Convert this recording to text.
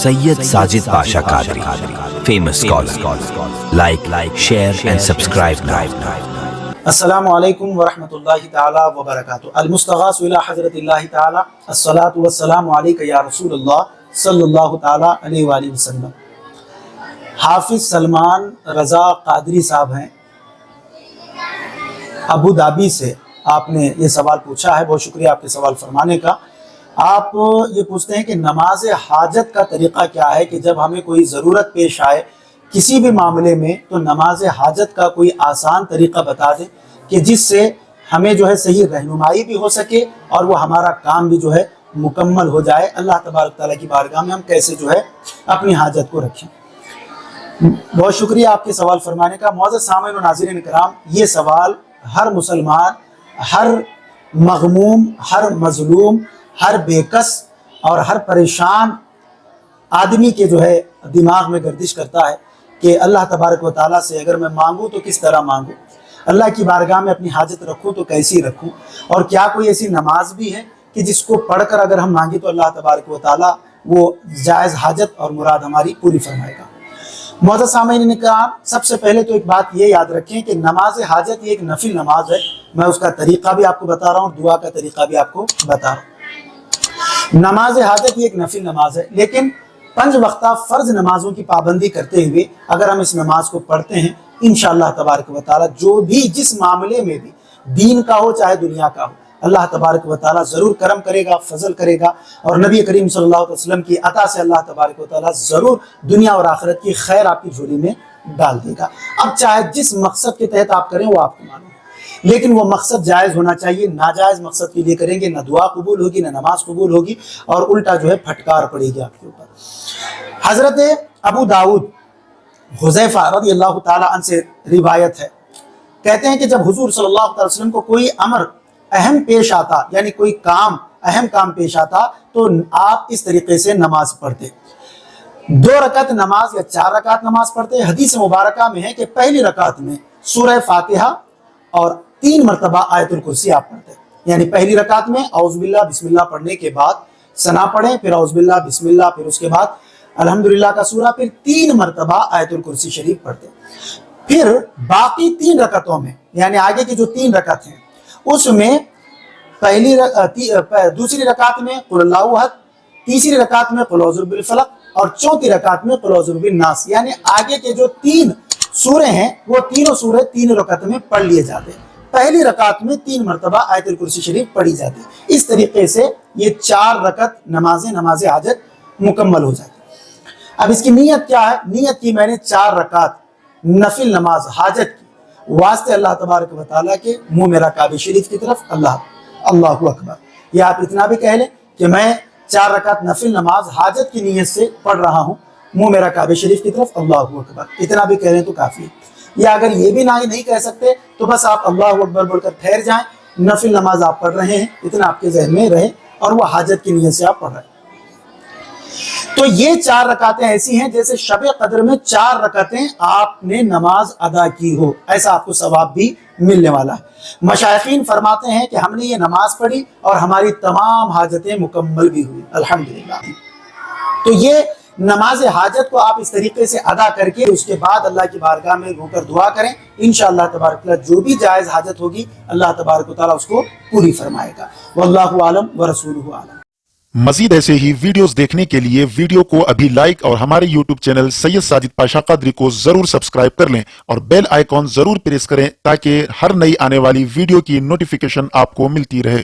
Sayyid Sajid Pasha Qadri, famous scholar. Like, share and subscribe now. السلام علیکم ورحمۃ اللہ تعالی وبرکاتہ. المستغاث الى حضرت اللہ تعالی الصلاۃ والسلام علیک یا رسول اللہ صلی اللہ تعالی علیہ وآلہ وسلم. حافظ سلمان رضا قادری صاحب ہیں ابو دھابی سے. آپ نے یہ سوال پوچھا ہے، بہت شکریہ آپ کے سوال فرمانے کا. آپ یہ پوچھتے ہیں کہ نماز حاجت کا طریقہ کیا ہے، کہ جب ہمیں کوئی ضرورت پیش آئے کسی بھی معاملے میں تو نماز حاجت کا کوئی آسان طریقہ بتا دیں کہ جس سے ہمیں جو ہے صحیح رہنمائی بھی ہو سکے اور وہ ہمارا کام بھی جو ہے مکمل ہو جائے. اللہ تبارک تعالیٰ کی بارگاہ میں ہم کیسے جو ہے اپنی حاجت کو رکھیں. بہت شکریہ آپ کے سوال فرمانے کا. معزز سامعین و ناظرین کرام، یہ سوال ہر مسلمان، ہر مغموم، ہر مظلوم، ہر بے کس اور ہر پریشان آدمی کے جو ہے دماغ میں گردش کرتا ہے کہ اللہ تبارک و تعالیٰ سے اگر میں مانگوں تو کس طرح مانگوں، اللہ کی بارگاہ میں اپنی حاجت رکھوں تو کیسی رکھوں، اور کیا کوئی ایسی نماز بھی ہے کہ جس کو پڑھ کر اگر ہم مانگیں تو اللہ تبارک و تعالیٰ وہ جائز حاجت اور مراد ہماری پوری فرمائے گا. معزز سامعین نے کہا، سب سے پہلے تو ایک بات یہ یاد رکھیں کہ نماز حاجت یہ ایک نفل نماز ہے. میں اس کا طریقہ بھی آپ کو بتا رہا ہوں، دعا کا طریقہ بھی آپ کو بتا رہا ہوں. نماز حاجت یہ ایک نفل نماز ہے، لیکن 5 وقتہ فرض نمازوں کی پابندی کرتے ہوئے اگر ہم اس نماز کو پڑھتے ہیں انشاءاللہ تبارک و تعالیٰ جو بھی جس معاملے میں بھی دین کا ہو چاہے دنیا کا ہو، اللہ تبارک و تعالیٰ ضرور کرم کرے گا، فضل کرے گا، اور نبی کریم صلی اللہ علیہ وسلم کی عطا سے اللہ تبارک و تعالیٰ ضرور دنیا اور آخرت کی خیر آپ کی جھولی میں ڈال دے گا. اب چاہے جس مقصد کے تحت آپ کریں وہ آپ کو معلوم، لیکن وہ مقصد جائز ہونا چاہیے. ناجائز مقصد کے لیے کریں گے نہ دعا قبول ہوگی نہ نماز قبول ہوگی، اور الٹا جو ہے پھٹکار پڑے گی آپ کے اوپر. حضرت ابو داؤد حذیفہ رضی اللہ تعالیٰ عنہ سے روایت ہے، کہتے ہیں کہ جب حضور صلی اللہ علیہ وسلم کو کوئی امر اہم پیش آتا، یعنی کوئی کام اہم کام پیش آتا، تو آپ اس طریقے سے نماز پڑھتے. 2 رکعت نماز یا 4 رکعت نماز پڑھتے. حدیث مبارکہ میں ہے کہ پہلی رکعت میں سورہ فاتحہ اور 3 مرتبہ آیت الکرسی آپ پڑھتے. یعنی پہلی رکعت میں اعوذ باللہ بسم اللہ پڑھنے کے بعد ثنا پڑھیں، پھر اعوذ باللہ بسم اللہ، پھر اس کے بعد الحمدللہ کا سورہ، پھر 3 مرتبہ آیت الکرسی شریف پڑھتے. پھر باقی 3 رکعتوں میں، یعنی آگے کی جو 3 رکعت ہیں اس میں دوسری رکعت میں قل اللہ احد، تیسری رکعت میں قل اعوذ برب الفلق، اور چوتھی رکعت میں قل اعوذ برب الناس. یعنی آگے کے جو 3 سورے ہیں وہ تینوں سورے 3 رکعت میں پڑھ لیے جاتے ہیں. پہلی رکعت میں 3 مرتبہ آیت الکرسی شریف پڑھی جاتی ہے. اس طریقے سے یہ 4 رکعت نماز حاجت مکمل ہو جاتی. اب اس کی نیت کیا ہے؟ نیت کی میں نے 4 رکعت نفل نماز حاجت کی واسطے اللہ تبارک و تعالیٰ کے منہ میرا کعبہ شریف کی طرف، اللہ اکبر. یا آپ اتنا بھی کہہ لیں کہ میں 4 رکعت نفل نماز حاجت کی نیت سے پڑھ رہا ہوں منہ میرا کعبہ شریف کی طرف، اللہ اکبر. اتنا بھی کہہ لیں تو کافی ہے. یا اگر یہ بھی نہیں کہہ سکتے تو بس آپ اللہ اکبر بول کر ٹھہر جائیں. نفل نماز آپ پڑھ رہے ہیں اتنا آپ کے ذہن میں رہے، اور وہ حاجت کی نیت سے آپ پڑھ رہے ہیں. تو یہ 4 رکعتیں ایسی ہیں جیسے شب قدر میں 4 رکعتیں آپ نے نماز ادا کی ہو، ایسا آپ کو ثواب بھی ملنے والا ہے. مشائخین فرماتے ہیں کہ ہم نے یہ نماز پڑھی اور ہماری تمام حاجتیں مکمل بھی ہوئی الحمدللہ. تو یہ نماز حاجت کو آپ اس طریقے سے ادا کر کے اس کے بعد اللہ کی بارگاہ میں رو کر دعا کریں. انشاءاللہ تبارک و تعالیٰ جو بھی جائز حاجت ہوگی اللہ تبارک و تعالیٰ اس کو پوری فرمائے گا. واللہ اعلم ورسولہ اعلم. مزید ایسے ہی ویڈیوز دیکھنے کے لیے ویڈیو کو ابھی لائک اور ہمارے یوٹیوب چینل سید ساجد پاشا قادری کو ضرور سبسکرائب کر لیں اور بیل آئیکن ضرور پریس کریں تاکہ ہر نئی آنے والی ویڈیو کی نوٹیفیکیشن آپ کو ملتی رہے.